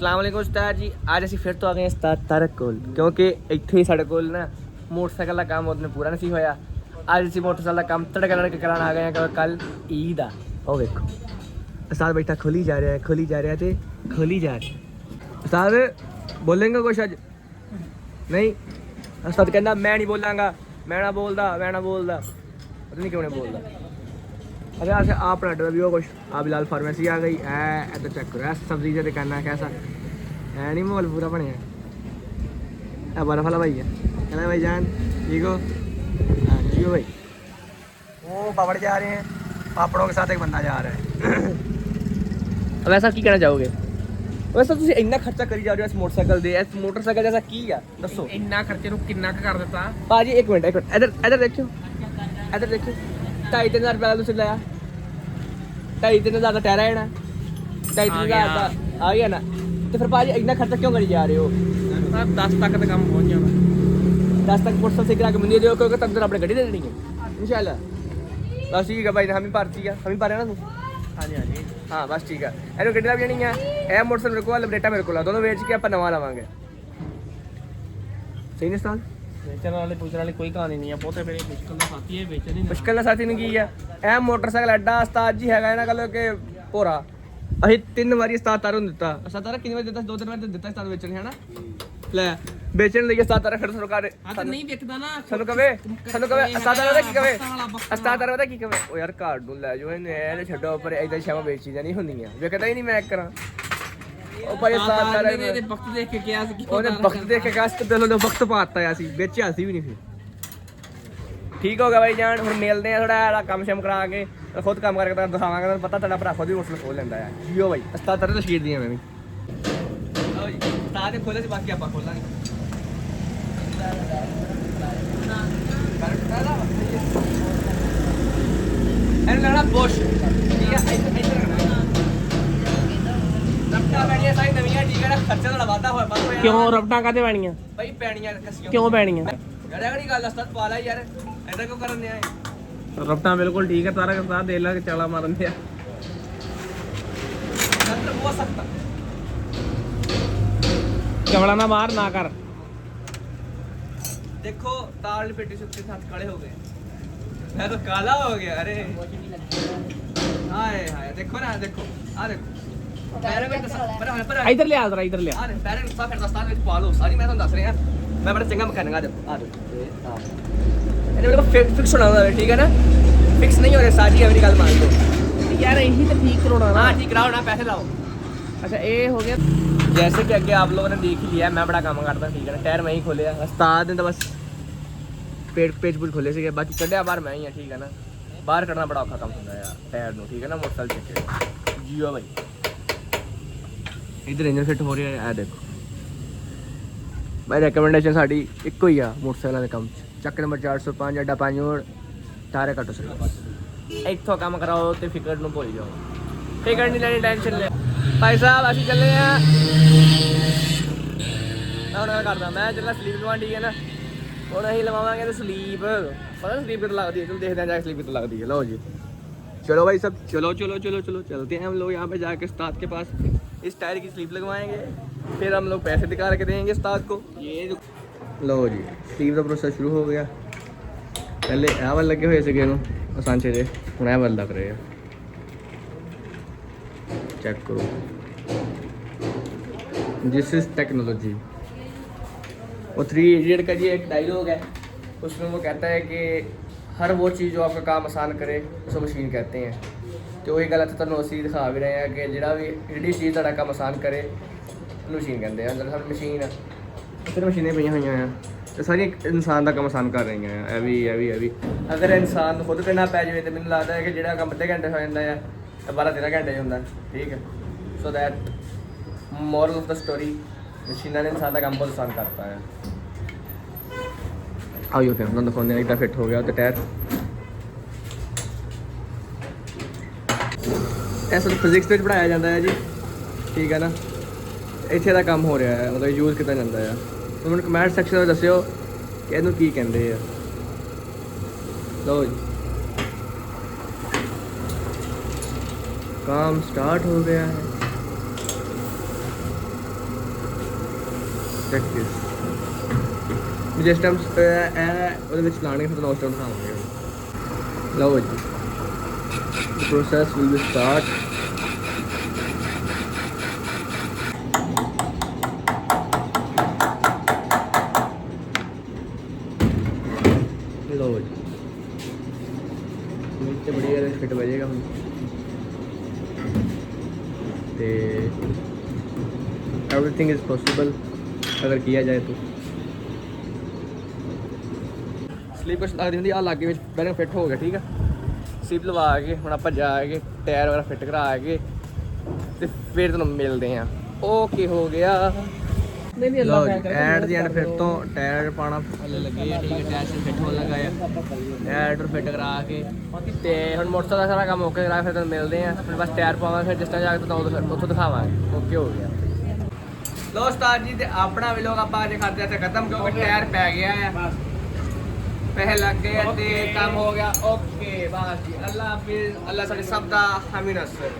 अस्सलाम वालेकुम उस्ताद जी। आज ਅਸੀਂ ਫਿਰ ਤੋਂ ਆ ਗਏ ਉਸਤਾਦ ਤਾਰਕ ਕੋਲ ਕਿਉਂਕਿ ਇੱਥੇ ਹੀ ਸਾਡੇ ਕੋਲ ਨਾ ਮੋਟਰਸਾਈਕਲ ਦਾ ਕੰਮ ਉਹਨੇ ਪੂਰਾ ਨਹੀਂ ਹੋਇਆ। ਅੱਜ ਅਸੀਂ ਮੋਟਰਸਾਈਕਲ ਦਾ ਕੰਮ ਤੜਕਾ ਲੜ ਕੇ ਕਰਾਉਣ ਆ ਗਏ ਹਾਂ ਕਿਉਂਕਿ ਕੱਲ ਈਦ ਆ। ਉਹ ਵੇਖੋ ਉਸਤਾਦ ਬੈਠਾ ਖੋਲੀ ਜਾ ਰਿਹਾ ਤੇ ਖੋਲੀ ਜਾ ਰਿਹਾ। ਉਸਤਾਦ ਬੋਲੇਂਗਾ ਕੁਛ ਅੱਜ? ਨਹੀਂ ਉਸਤਾਦ ਕਹਿੰਦਾ ਮੈਂ ਨਹੀਂ ਬੋਲਾਂਗਾ, ਮੈਂ ਨਾ ਬੋਲਦਾ ਪਤਾ ਨਹੀਂ ਕਿਉਂ ਨਹੀਂ ਬੋਲਦਾ। अरे आज आप ना भी हो कुछ आप बिलाल फार्मेसी आ गई है इधर चेक करो सब्जी से दुकाना कैसा है नहीं माहौल पूरा बने बर्फ वाला भाई है कहना भाई जान ठीक हो? हाँ ठीक हो भाई। वो पापड़ जा रहे हैं, पापड़ों के साथ एक बंदा जा रहा है। अब ऐसा की कहना चाहोगे? वैसे तुम इन्ना खर्चा करी जा रहे हो इस मोटरसाइकिल जैसा की है दसो इन्ना खर्चे नु किन्ना कर देता भाजी? एक मिनट इधर देखियो 2.5-3 हज़ार रुपया तुम लाया 2.5-3 हज़ार का टायरा है ना 2.5-3 हज़ार का आ गया ना तो फिर भाजी इतना खर्चा क्यों करी जा रहे हो? 10 तक तो काम पहुंच जाना 10 तक मोटरसाइकिल से करा के मंदिर दो क्योंकि तब अपने गड्डी दे देनी है इंशाल्लाह। बस ठीक है भाई हम ही पार्टी है हम ही पा रहे ना तू? हाँ जी हाँ बस ठीक है एनो गड्डी लग जानी है ए मोटरसाइकिल मेरे को लपडेटा मेरे को दोनों वेच के आप नवा लवांगे। सही नहीं साल बेचने वाले पूछने वाली कोई कहानी नहीं है पोते मेरे मुश्किल का साथी है बेचने मुश्किल ਨਾਲ ਸਾਥੀ ਨੂੰ ਕੀ ਆ ਇਹ ਮੋਟਰਸਾਈਕਲ ਅੱਡਾ ਉਸਤਾਦ ਜੀ ਹੈਗਾ ਇਹਨਾਂ ਕੋਲ ਕਿ ਭੋਰਾ ਅਸੀਂ 3 ਵਾਰੀ ਉਸਤਾਦ ਤਾਰੂ ਨੂੰ ਦਿੱਤਾ। ਉਸਤਾਦ ਤਾਰਾ ਕਿੰਨੀ ਵਾਰ ਦਿੱਤਾ? 2-3 ਵਾਰ ਦਿੱਤਾ ਉਸਤਾਦ ਵੇਚਣ ਹੈ ਨਾ ਲੈ ਵੇਚਣ ਲਈ ਉਸਤਾਦ ਤਾਰਾ ਫਿਰ ਸਰਕਾਰ ਹਾਂ ਨਹੀਂ ਵਿਕਦਾ ਨਾ ਸਾਨੂੰ ਕਵੇ ਉਸਤਾਦ ਤਾਰਾ ਕੀ ਕਵੇ ਉਸਤਾਦ ਤਾਰਾ ਪਤਾ ਕੀ ਕਵੇ ਉਹ ਯਾਰ ਘਰ ਨੂੰ ਲੈ ਜਾਓ ਇਹਨੇ ਛੱਡੋ ਪਰ ਇਦਾਂ ਸ਼ਾਮਾਂ ਵੇਚੀ ਜਾਣੀ ਹੁੰਦੀਆਂ ਵਿਕਦਾ ਹੀ ਨਹੀਂ ਮੈਂ ਕਰਾਂ। ਉਹ ਭਾਈ ਉਸਤਾਦ ਤਾਰਾ ਨੇ ਵਕਤ ਦੇਖ ਕੇ ਕਿਹਾ ਸੀ ਉਹਨੇ ਵਕਤ ਦੇਖ ਕੇ ਕਿਹਾ ਸੀ ਤੇ ਉਹਨੇ ਵਕਤ ਪਾਤਾ ਆ ਸੀ ਵੇਚਿਆ ਸੀ ਵੀ ਨਹੀਂ ਫਿਰ। ठीक होगा भाई जान हम मिलते हैं थोड़ा काम शम करा के खुद काम करके दिखावांगे तो पता तेरा भरा खुद भी होटल खोल लेंदा है जियो भाई उस्ताद तेरे तस्वीर दी है मैं भी लो जी उस्ताद ने खोले सी बाकी आपा खोला नहीं एन लड़ा बोश ठीक है ऐसे रखना रफ्ता बैठिया सारी नवीं ठीक है ना खर्चा थोड़ा वादा होया बंद होया। क्यों रफ्ता काते पैणियां भाई पैणियां कसियो क्यों पैणियां यार अगली गल उस्ताद पाला यार ऐसा क्यों करन दिया है? रफ्ता बिल्कुल ठीक है तारा के साथ दे ला के चला मारन दिया मतलब हो सकता चवड़ा ना मार ना कर देखो ताल पेटी से उसके साथ खड़े हो गए मैं तो काला हो गया। अरे हाय हाय देखो ना देखो आ देखो पैर में पर इधर ले आ जरा इधर ले आ अरे पैर में साफ दस्तान में पा लो सारी मैं तो दस रहे हैं मैं बड़ा चंगा मकान आ देखो हां अरे मेरे को फिक्स होना है ठीक है ना फिक्स नहीं हो रहा साजी है मेरी गल मान लो यार यही तो ठीक कराना ना। हां ठीक कराओ ना पैसे लाओ। अच्छा ये हो गया जैसे कि आगे आप लोगों ने देख ही लिया मैं बड़ा काम करता ठीक है ना टायर मैं ही खोले उस्ताद ने तो बस पेज पूज खोले से बाकी कढ़िया बाहर मैं ही है ठीक है ना बाहर कढ़ना बड़ा औखा काम होता है यार टायर नो ठीक है ना मोटरसाइकिल चेक जियो भाई इधर इंजन फिट हो रही है देखो भाई रिकमेंडेशन साड़ी इको ही आ मोटरसाइकिल के काम ਚੱਕ ਨੰਬਰ 405 ਅੱਡਾ 5 ਮੋੜ ਤਾਰੇ ਕੱਟੋ ਸਰ ਇੱਥੋਂ ਕੰਮ ਕਰਾਓ ਤੇ ਫਿਕਰ ਨੂੰ ਭੁੱਲ ਜਾਓ ਫਿਕਰ ਨਹੀਂ ਲੈਣੀ ਟੈਨਸ਼ਨ ਲੈ ਭਾਈ ਸਾਹਿਬ ਅਸੀਂ ਚੱਲੇ ਆ ਹੁਣ ਕਰਦਾ ਮੈਂ ਚੱਲਾ ਸਲੀਪ ਲਵਾਉਣ ਠੀਕ ਹੈ ਨਾ ਹੁਣ ਅਸੀਂ ਲਵਾਵਾਂਗੇ ਤੇ ਸਲੀਪ ਪਤਾ ਸਲੀਪ ਕਿੱਥੇ ਲੱਗਦੀ ਹੈ ਚਲੋ ਦੇਖਦੇ ਹਾਂ ਜਾ ਕੇ ਸਲੀਪ ਕਿੱਥੇ ਲੱਗਦੀ ਹੈ लो जी चलो भाई सब चलो चलते हैं हम लोग यहाँ पे जाके उस्ताद के पास इस टायर की स्लीप लगवाएंगे फिर हम लोग पैसे दिखा के देंगे उस्ताद को ये लो जी स्लीप का प्रोसेस शुरू हो गया पहले ਇਹ ਵੱਲ ਲੱਗੇ ਹੋਏ ਸੀਗੇ ਇਹਨੂੰ ਸਾਂਚੇ ਦੇ ਹੁਣ ਇਹ ਵੱਲ ਲੱਗ ਰਹੇ ਆ चेक करो दिस इज टेक्नोलॉजी। वो 3 इडियट का जी एक डायलॉग है उसमें वो कहता है कि हर वो चीज़ जो आपका काम आसान करे उसे मशीन कहते हैं तो वही गल तुहानूं असीं दिखा भी रहे हैं कि जिहड़ी चीज़ तुहाडा काम आसान करे ਉਹਨੂੰ मशीन कहते हैं अंदर सारी मशीन फिर मशीनें पई हुई हैं तो सारी इंसान का काम आसान कर रही हैं ਇਹ ਵੀ अगर इंसान खुद करना पै जाए तो मैंने लगता है कि ਜਿਹੜਾ ਕੰਮ ਅੱਧੇ ਘੰਟੇ ਹੋ ਜਾਂਦਾ ਹੈ 12-13 घंटे ਹੁੰਦਾ ठीक है so that moral of the story मशीनों ने इंसान का काम बहुत आसान करता है। आओ फिर हम दिखाते हैं इतना फिट हो गया तो टायर ऐसा फिजिक्स में पढ़ाया जाता है जी ठीक है ना ਇੱਥੇ ਦਾ ਕੰਮ ਹੋ ਰਿਹਾ ਹੈ ਮਤਲਬ ਯੂਜ਼ ਕੀਤਾ ਜਾਂਦਾ ਹੈ तो मैंने कमेंट सैक्शन में दस्यो कि ਇਹਨੂੰ ਕੀ ਕਹਿੰਦੇ ਆ। लो जी काम स्टार्ट हो गया है ਚੈੱਕ ਦਿਸ ਜਿਸ ਟਾਈਮ ਉਹਦੇ ਵਿੱਚ ਲਾਣੇ ਫਿਰ ਉਸ ਟਾਈਮ ਦਿਖਾਵਾਂਗੇ। ਲਓ ਜੀ the process will be start। ਲਓ ਜੀ नीचे बढ़िया फिट बजेगा हम ते एवरीथिंग इज़ पॉसिबल अगर किया जाए तो। स्लीप कुछ लगती होंगी आ लागे में बैरिंग फिट हो गया ठीक है। स्लीप लवा के हम आप जाके टायर वगैरह फिट करा के तो फिर तुम मिलते हैं। ओके हो गया नहीं नहीं अल्लाह खैर करे एंड दी एंड फिर तो टायर पाना हले लगे ठीक है। टायर से फिट होने लगा है टायर फिट करा के ते हम मोटरसाइकिल का सारा काम ओके करा फिर तुम मिलते हैं। फिर बस टायर पावांगे फिर जिस टाइम जाके तो उत्थों दिखावांगे। ओके हो गया लो उस्ताद जी ते अपना भी लोग आप आज खाते थे खत्म क्योंकि टायर पै गया है पैसे लग गए ते काम हो गया। ओके बस जी अल्लाह हाफिज़। अल्लाह साडी सब दा हामी नसर।